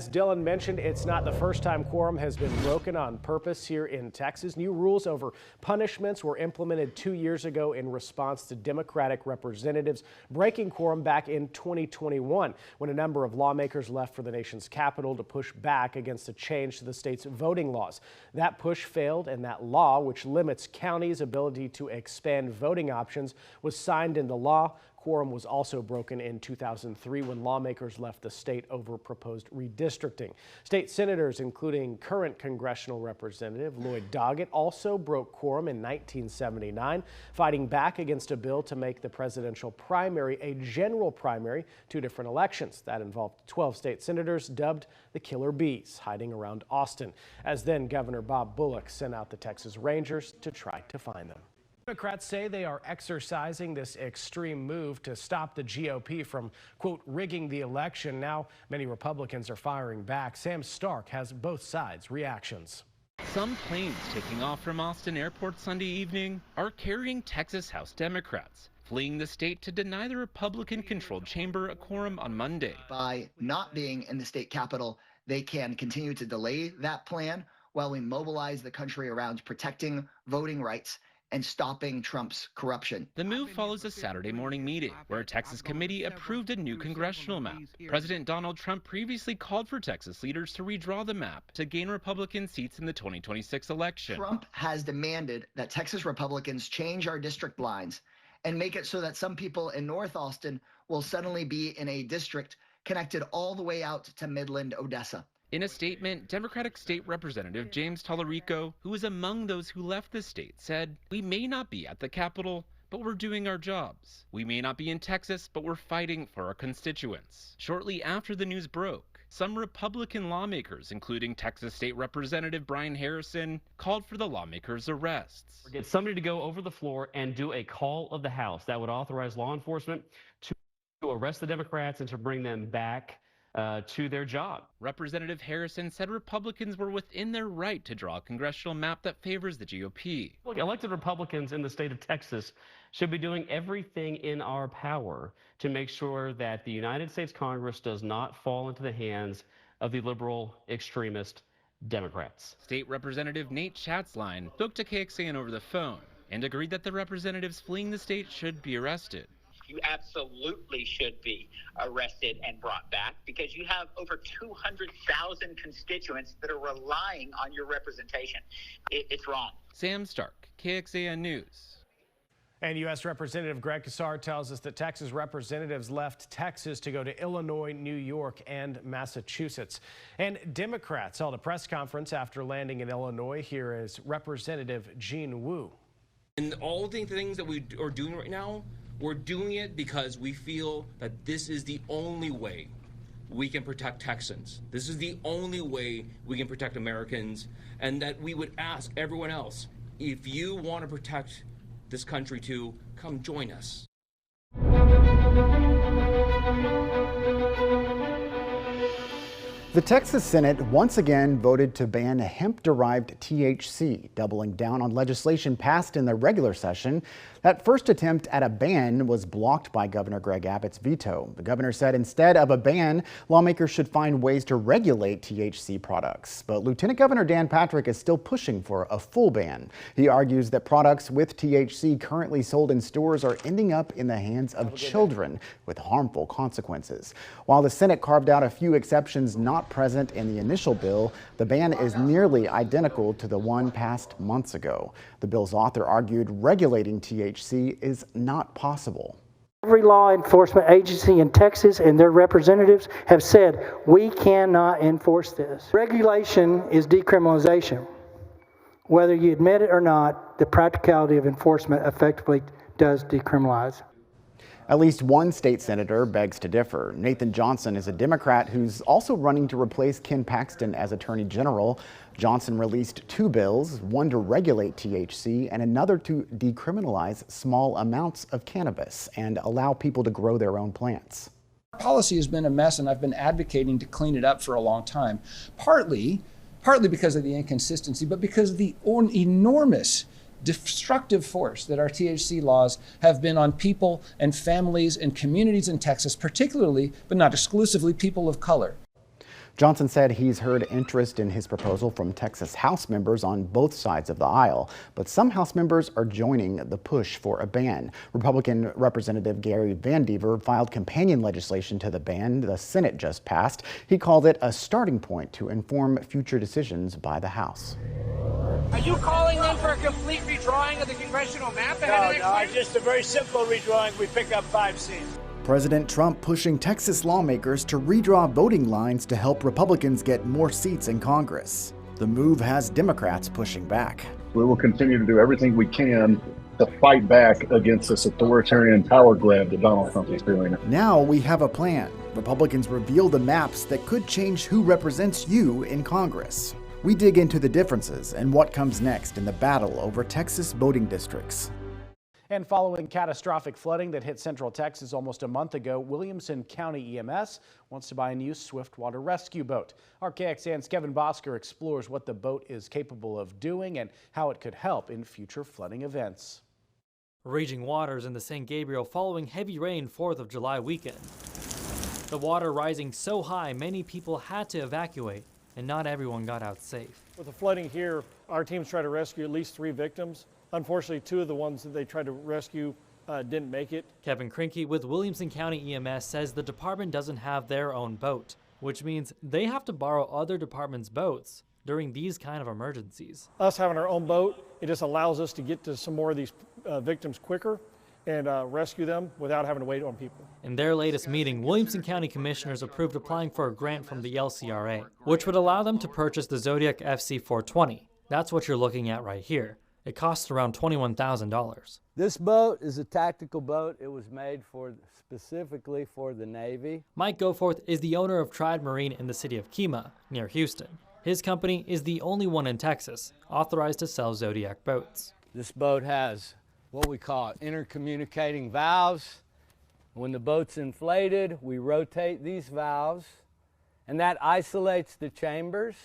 As Dylan mentioned, it's not the first time quorum has been broken on purpose here in Texas. New rules over punishments were implemented 2 years ago in response to Democratic representatives breaking quorum back in 2021 when a number of lawmakers left for the nation's capital to push back against a change to the state's voting laws. That push failed, and that law, which limits counties' ability to expand voting options, was signed into law. Quorum was also broken in 2003 when lawmakers left the state over proposed redistricting. State senators, including current congressional representative Lloyd Doggett, also broke quorum in 1979, fighting back against a bill to make the presidential primary a general primary, 2 different elections. That involved 12 state senators dubbed the Killer Bees, hiding around Austin, as then Governor Bob Bullock sent out the Texas Rangers to try to find them. Democrats say they are exercising this extreme move to stop the GOP from, quote, rigging the election. Now many Republicans are firing back. Sam Stark has both sides' reactions. Some planes taking off from Austin Airport Sunday evening are carrying Texas House Democrats, fleeing the state to deny the Republican-controlled chamber a quorum on Monday. By not being in the state capitol, they can continue to delay that plan while we mobilize the country around protecting voting rights and stopping Trump's corruption. The move follows a Saturday morning meeting where a Texas committee approved a new congressional map. President Donald Trump previously called for Texas leaders to redraw the map to gain Republican seats in the 2026 election. Trump has demanded that Texas Republicans change our district lines and make it so that some people in North Austin will suddenly be in a district connected all the way out to Midland, Odessa. In a statement, Democratic State Representative James Tallarico, who is among those who left the state, said, "We may not be at the Capitol, but we're doing our jobs. We may not be in Texas, but we're fighting for our constituents." Shortly after the news broke, some Republican lawmakers, including Texas State Representative Brian Harrison, called for the lawmakers' arrests. Get somebody to go over the floor and do a call of the House that would authorize law enforcement to arrest the Democrats and to bring them back to their job. Representative Harrison said Republicans were within their right to draw a congressional map that favors the GOP. Look, elected Republicans in the state of Texas should be doing everything in our power to make sure that the United States Congress does not fall into the hands of the liberal extremist Democrats. State Representative Nate Schatzline spoke to KXAN over the phone and agreed that the representatives fleeing the state should be arrested. You absolutely should be arrested and brought back because you have over 200,000 constituents that are relying on your representation. It's wrong. Sam Stark, KXAN News. And U.S. Representative Greg Casar tells us that Texas representatives left Texas to go to Illinois, New York, and Massachusetts. And Democrats held a press conference after landing in Illinois. Here is Representative Jean Wu. And all the things that we are doing right now, we're doing it because we feel that this is the only way we can protect Texans. This is the only way we can protect Americans, and that we would ask everyone else, if you want to protect this country too, come join us. The Texas Senate once again voted to ban hemp-derived THC, doubling down on legislation passed in the regular session. That first attempt at a ban was blocked by Governor Greg Abbott's veto. The governor said instead of a ban, lawmakers should find ways to regulate THC products. But Lieutenant Governor Dan Patrick is still pushing for a full ban. He argues that products with THC currently sold in stores are ending up in the hands of children with harmful consequences. While the Senate carved out a few exceptions not present in the initial bill, the ban is nearly identical to the one passed months ago. The bill's author argued regulating THC is not possible. Every law enforcement agency in Texas and their representatives have said we cannot enforce this. Regulation is decriminalization. Whether you admit it or not, the practicality of enforcement effectively does decriminalize. At least one state senator begs to differ. Nathan Johnson is a Democrat who's also running to replace Ken Paxton as Attorney General. Johnson released 2 bills, one to regulate THC and another to decriminalize small amounts of cannabis and allow people to grow their own plants. Policy has been a mess, and I've been advocating to clean it up for a long time, partly because of the inconsistency, but because of the enormous destructive force that our THC laws have been on people and families and communities in Texas, particularly, but not exclusively, people of color. Johnson said he's heard interest in his proposal from Texas House members on both sides of the aisle, but some House members are joining the push for a ban. Republican Representative Gary Vandever filed companion legislation to the ban the Senate just passed. He called it a starting point to inform future decisions by the House. Are you calling then for a complete redrawing of the congressional map ahead of next year? Just a very simple redrawing. We pick up 5 seats. President Trump pushing Texas lawmakers to redraw voting lines to help Republicans get more seats in Congress. The move has Democrats pushing back. We will continue to do everything we can to fight back against this authoritarian power grab that Donald Trump is doing. Now we have a plan. Republicans reveal the maps that could change who represents you in Congress. We dig into the differences and what comes next in the battle over Texas voting districts. And following catastrophic flooding that hit Central Texas almost a month ago, Williamson County EMS wants to buy a new swiftwater rescue boat. Our KXAN's Kevin Bosker explores what the boat is capable of doing and how it could help in future flooding events. Raging waters in the San Gabriel following heavy rain 4th of July weekend. The water rising so high, many people had to evacuate, and not everyone got out safe. With the flooding here, our teams tried to rescue at least 3 victims. Unfortunately, 2 of the ones that they tried to rescue didn't make it. Kevin Krinke with Williamson County EMS says the department doesn't have their own boat, which means they have to borrow other departments' boats during these kind of emergencies. Us having our own boat, it just allows us to get to some more of these victims quicker and rescue them without having to wait on people. In their latest meeting, Williamson County commissioners approved applying for a grant from the LCRA, which would allow them to purchase the Zodiac FC420. That's what you're looking at right here. It costs around $21,000. This boat is a tactical boat. It was made specifically for the Navy. Mike Goforth is the owner of Triad Marine in the city of Kemah, near Houston. His company is the only one in Texas authorized to sell Zodiac boats. This boat has what we call intercommunicating valves. When the boat's inflated, we rotate these valves, and that isolates the chambers.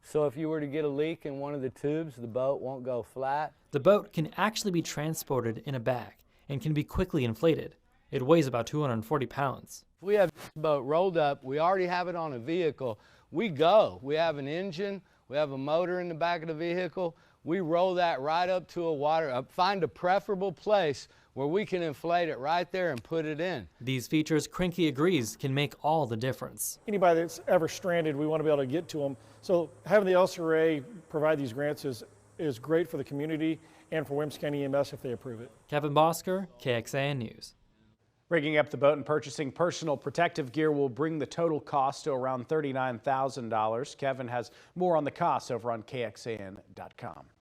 So if you were to get a leak in one of the tubes, the boat won't go flat. The boat can actually be transported in a bag and can be quickly inflated. It weighs about 240 pounds. If we have this boat rolled up, we already have it on a vehicle, we go. We have an engine, we have a motor in the back of the vehicle. We roll that right up to a find a preferable place where we can inflate it right there and put it in. These features, Krinke agrees, can make all the difference. Anybody that's ever stranded, we want to be able to get to them. So having the LCRA provide these grants is great for the community and for Williamson County EMS if they approve it. Kevin Bosker, KXAN News. Rigging up the boat and purchasing personal protective gear will bring the total cost to around $39,000. Kevin has more on the costs over on KXAN.com.